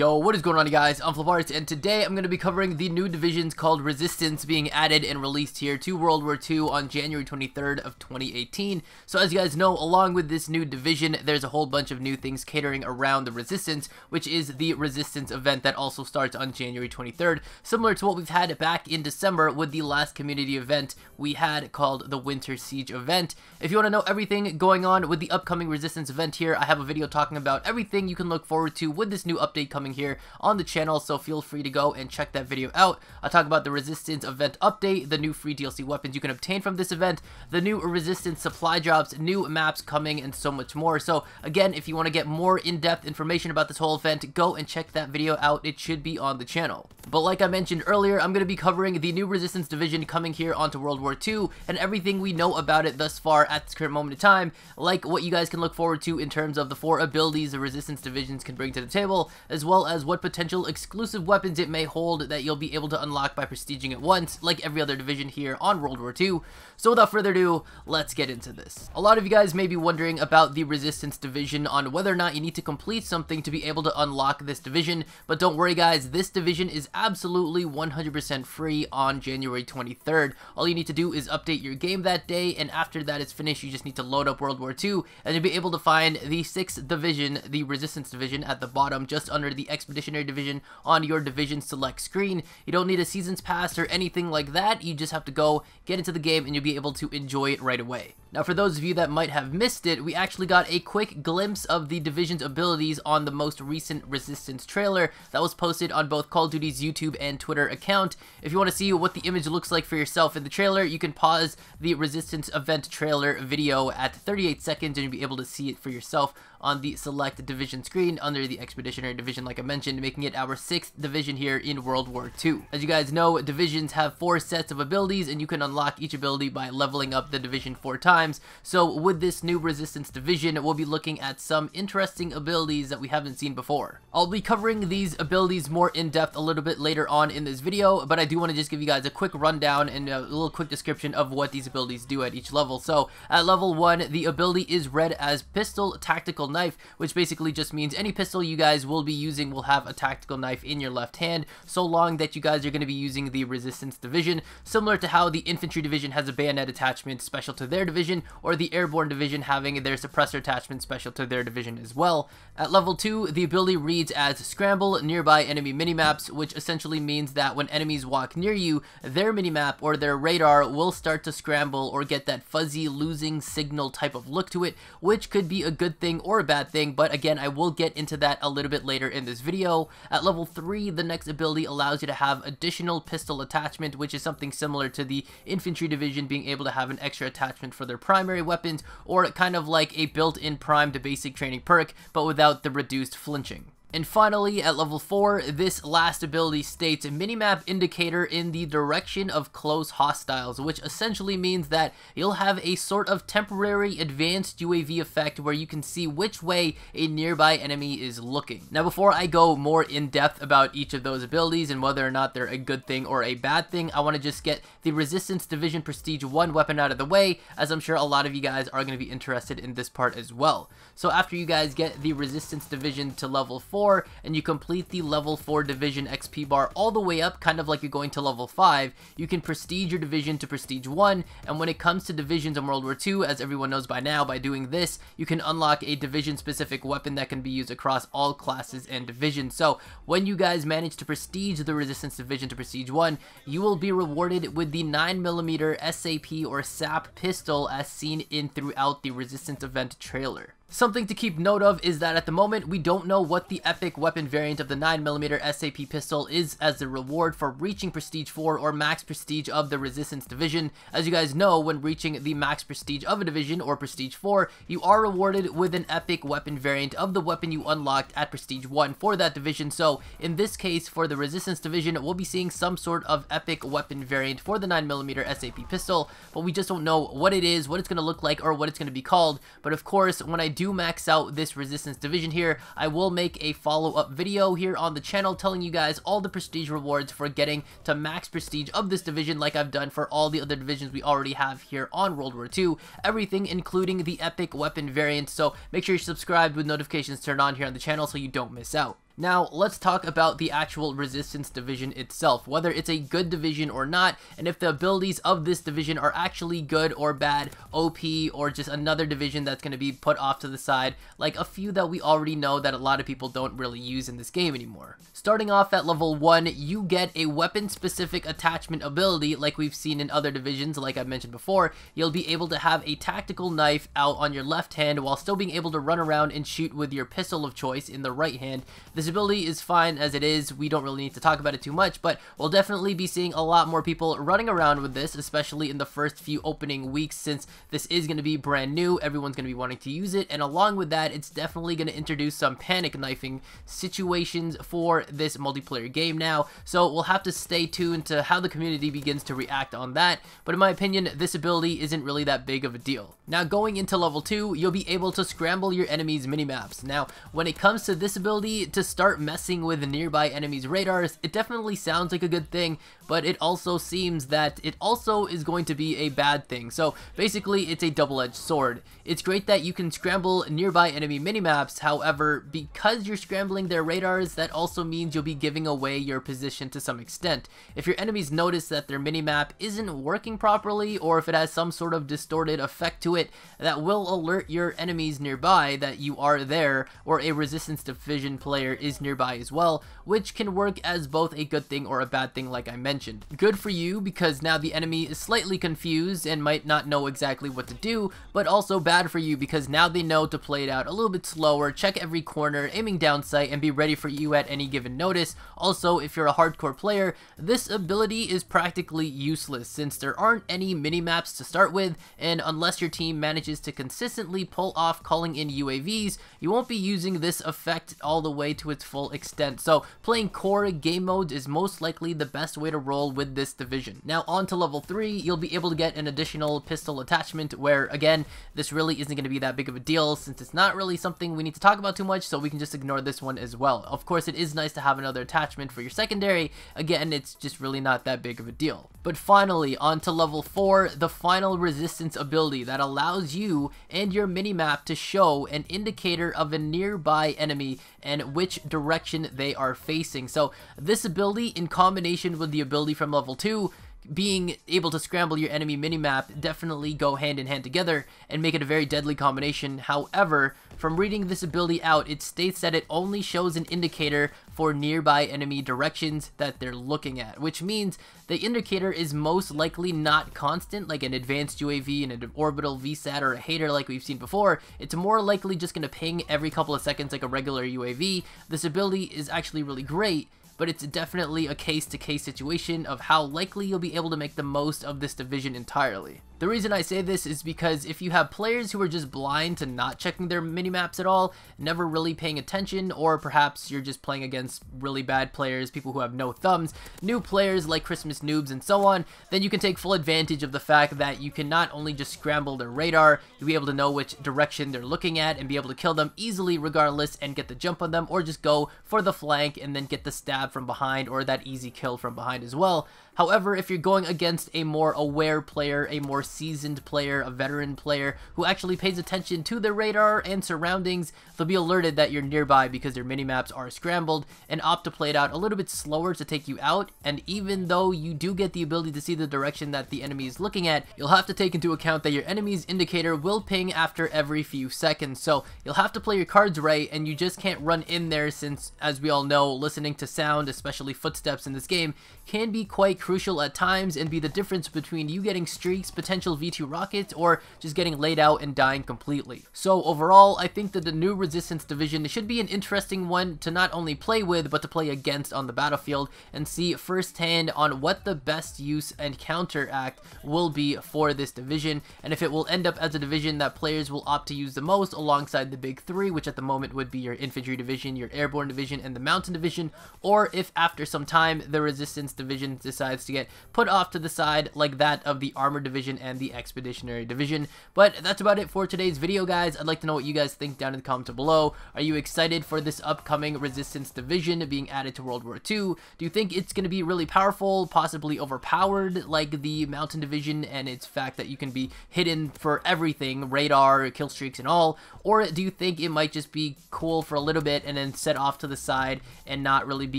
Yo, what is going on, you guys? I'm FlipArtz, and today I'm going to be covering the new divisions called Resistance being added and released here to World War II on January 23rd of 2018. So as you guys know, along with this new division, there's a whole bunch of new things catering around the Resistance, which is the Resistance event that also starts on January 23rd, similar to what we've had back in December with the last community event we had called the Winter Siege event. If you want to know everything going on with the upcoming Resistance event here, I have a video talking about everything you can look forward to with this new update coming here on the channel, so feel free to go and check that video out. I'll talk about the Resistance event update, the new free DLC weapons you can obtain from this event, the new Resistance supply drops, new maps coming, and so much more. So again, if you want to get more in-depth information about this whole event, go and check that video out. It should be on the channel. But like I mentioned earlier, I'm going to be covering the new Resistance division coming here onto World War II and everything we know about it thus far at this current moment in time, like what you guys can look forward to in terms of the 4 abilities the Resistance divisions can bring to the table, as well as what potential exclusive weapons it may hold that you'll be able to unlock by prestiging it once, like every other division here on World War II. So without further ado, let's get into this. A lot of you guys may be wondering about the Resistance division, on whether or not you need to complete something to be able to unlock this division, but don't worry guys, this division is absolutely 100% free on January 23rd. All you need to do is update your game that day, and after that is finished, you just need to load up World War II, and you'll be able to find the 6th division, the Resistance division, at the bottom, just under the Expeditionary division on your division select screen. You don't need a seasons pass or anything like that. You just have to go get into the game and you'll be able to enjoy it right away. Now, for those of you that might have missed it, we actually got a quick glimpse of the division's abilities on the most recent Resistance trailer that was posted on both Call of Duty's YouTube and Twitter account. If you want to see what the image looks like for yourself in the trailer, you can pause the Resistance event trailer video at 38 seconds and you'll be able to see it for yourself on the select division screen under the Expeditionary division, like I mentioned, making it our 6th division here in World War II. As you guys know, divisions have 4 sets of abilities, and you can unlock each ability by leveling up the division 4 times. So with this new Resistance division, we'll be looking at some interesting abilities that we haven't seen before. I'll be covering these abilities more in depth a little bit later on in this video, but I do want to just give you guys a quick rundown and a little quick description of what these abilities do at each level. So at level 1, the ability is read as Pistol Tactical Knife, which basically just means any pistol you guys will be using will have a tactical knife in your left hand, so long that you guys are going to be using the Resistance division, similar to how the Infantry division has a bayonet attachment special to their division, or the Airborne division having their suppressor attachment special to their division as well. At level 2, the ability reads as Scramble Nearby Enemy Minimaps, which essentially means that when enemies walk near you, their minimap or their radar will start to scramble or get that fuzzy losing signal type of look to it, which could be a good thing or a bad thing, but again, I will get into that a little bit later in this video. At level 3, the next ability allows you to have additional pistol attachment, which is something similar to the Infantry division being able to have an extra attachment for their primary weapons, or kind of like a built-in primed basic training perk, but without the reduced flinching. And finally, at level 4, this last ability states Minimap Indicator in the direction of close hostiles, which essentially means that you'll have a sort of temporary advanced UAV effect where you can see which way a nearby enemy is looking. Now, before I go more in depth about each of those abilities and whether or not they're a good thing or a bad thing, I want to just get the Resistance Division Prestige 1 weapon out of the way, as I'm sure a lot of you guys are going to be interested in this part as well. So after you guys get the Resistance Division to level 4, and you complete the level 4 division XP bar all the way up, kind of like you're going to level 5, you can prestige your division to prestige 1, and when it comes to divisions in World War II, as everyone knows by now, by doing this, you can unlock a division specific weapon that can be used across all classes and divisions. So when you guys manage to prestige the Resistance division to prestige 1, you will be rewarded with the 9mm SAP or SAP pistol as seen in throughout the Resistance event trailer. Something to keep note of is that at the moment, we don't know what the epic weapon variant of the 9mm SAP pistol is as the reward for reaching Prestige 4 or max prestige of the Resistance division. As you guys know, when reaching the max prestige of a division or Prestige 4, you are rewarded with an epic weapon variant of the weapon you unlocked at Prestige 1 for that division. So in this case, for the Resistance division, we'll be seeing some sort of epic weapon variant for the 9mm SAP pistol, but we just don't know what it is, what it's going to look like, or what it's going to be called. But of course, when I do max out this Resistance division here, I will make a follow-up video here on the channel telling you guys all the prestige rewards for getting to max prestige of this division, like I've done for all the other divisions we already have here on World War II, everything including the epic weapon variant. So make sure you're subscribed with notifications turned on here on the channel so you don't miss out. Now, let's talk about the actual Resistance division itself, whether it's a good division or not, and if the abilities of this division are actually good or bad, OP, or just another division that's going to be put off to the side, like a few that we already know that a lot of people don't really use in this game anymore. Starting off at level 1, you get a weapon-specific attachment ability like we've seen in other divisions, like I mentioned before. You'll be able to have a tactical knife out on your left hand while still being able to run around and shoot with your pistol of choice in the right hand. This ability is fine as it is, we don't really need to talk about it too much, but we'll definitely be seeing a lot more people running around with this, especially in the first few opening weeks, since this is going to be brand new. Everyone's going to be wanting to use it, and along with that, it's definitely going to introduce some panic knifing situations for this multiplayer game now, so we'll have to stay tuned to how the community begins to react on that, but in my opinion, this ability isn't really that big of a deal. Now, going into level 2, you'll be able to scramble your enemies' minimaps. Now, when it comes to this ability to start messing with nearby enemies' radars, it definitely sounds like a good thing, but it also seems that it also is going to be a bad thing. So basically, it's a double-edged sword. It's great that you can scramble nearby enemy minimaps, however, because you're scrambling their radars, that also means you'll be giving away your position to some extent. If your enemies notice that their minimap isn't working properly, or if it has some sort of distorted effect to it, that will alert your enemies nearby that you are there, or a Resistance division player is nearby as well, which can work as both a good thing or a bad thing like I mentioned. Good for you because now the enemy is slightly confused and might not know exactly what to do, but also bad for you because now they know to play it out a little bit slower, check every corner, aiming down sight, and be ready for you at any given notice. Also, if you're a hardcore player, this ability is practically useless since there aren't any mini-maps to start with, and unless your team manages to consistently pull off calling in UAVs, you won't be using this effect all the way to its full extent. So playing core game modes is most likely the best way to roll with this division. Now on to level 3, you'll be able to get an additional pistol attachment where, again, this really isn't going to be that big of a deal since it's not really something we need to talk about too much, so we can just ignore this one as well. Of course, it is nice to have another attachment for your secondary. Again, it's just really not that big of a deal. But finally, on to level 4, the final Resistance ability that allows you and your minimap to show an indicator of a nearby enemy and which direction they are facing. So this ability, in combination with the ability from level 2, being able to scramble your enemy minimap, definitely go hand in hand together and make it a very deadly combination. However, from reading this ability out, it states that it only shows an indicator for nearby enemy directions that they're looking at, which means the indicator is most likely not constant like an advanced UAV and an orbital VSAT or a hater like we've seen before. It's more likely just going to ping every couple of seconds like a regular UAV. This ability is actually really great, but it's definitely a case-to-case situation of how likely you'll be able to make the most of this division entirely. The reason I say this is because if you have players who are just blind to not checking their minimaps at all, never really paying attention, or perhaps you're just playing against really bad players, people who have no thumbs, new players like Christmas noobs and so on, then you can take full advantage of the fact that you can not only just scramble their radar, you'll be able to know which direction they're looking at and be able to kill them easily regardless and get the jump on them, or just go for the flank and then get the stab from behind or that easy kill from behind as well. However, if you're going against a more aware player, a more seasoned player, a veteran player who actually pays attention to their radar and surroundings, they'll be alerted that you're nearby because their minimaps are scrambled and opt to play it out a little bit slower to take you out. And even though you do get the ability to see the direction that the enemy is looking at, you'll have to take into account that your enemy's indicator will ping after every few seconds. So you'll have to play your cards right, and you just can't run in there since, as we all know, listening to sound, especially footsteps in this game, can be quite crucial at times and be the difference between you getting streaks, potential V2 rockets, or just getting laid out and dying completely. So overall, I think that the new Resistance division should be an interesting one to not only play with, but to play against on the battlefield and see firsthand on what the best use and counteract will be for this division, and if it will end up as a division that players will opt to use the most alongside the big three, which at the moment would be your infantry division, your airborne division, and the mountain division, or if after some time the Resistance division decides decides to get put off to the side like that of the Armored Division and the Expeditionary Division. But that's about it for today's video, guys. I'd like to know what you guys think down in the comments below. Are you excited for this upcoming Resistance Division being added to World War II? Do you think it's going to be really powerful, possibly overpowered like the Mountain Division, and its fact that you can be hidden for everything, radar, kill streaks, and all? Or do you think it might just be cool for a little bit and then set off to the side and not really be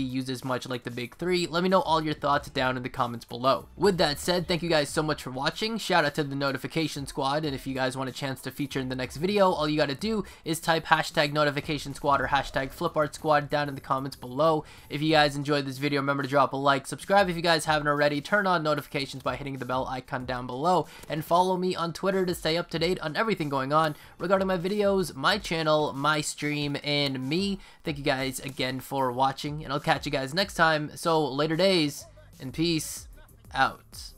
used as much like the big three? Let me know all your thoughts down in the comments below. With that said, thank you guys so much for watching. Shout out to the notification squad, and if you guys want a chance to feature in the next video, all you gotta do is type hashtag notification squad or hashtag FlipArtz squad down in the comments below. If you guys enjoyed this video, remember to drop a like, subscribe if you guys haven't already, turn on notifications by hitting the bell icon down below, and follow me on Twitter to stay up to date on everything going on regarding my videos, my channel, my stream, and me. Thank you guys again for watching, and I'll catch you guys next time. So later days, and peace out.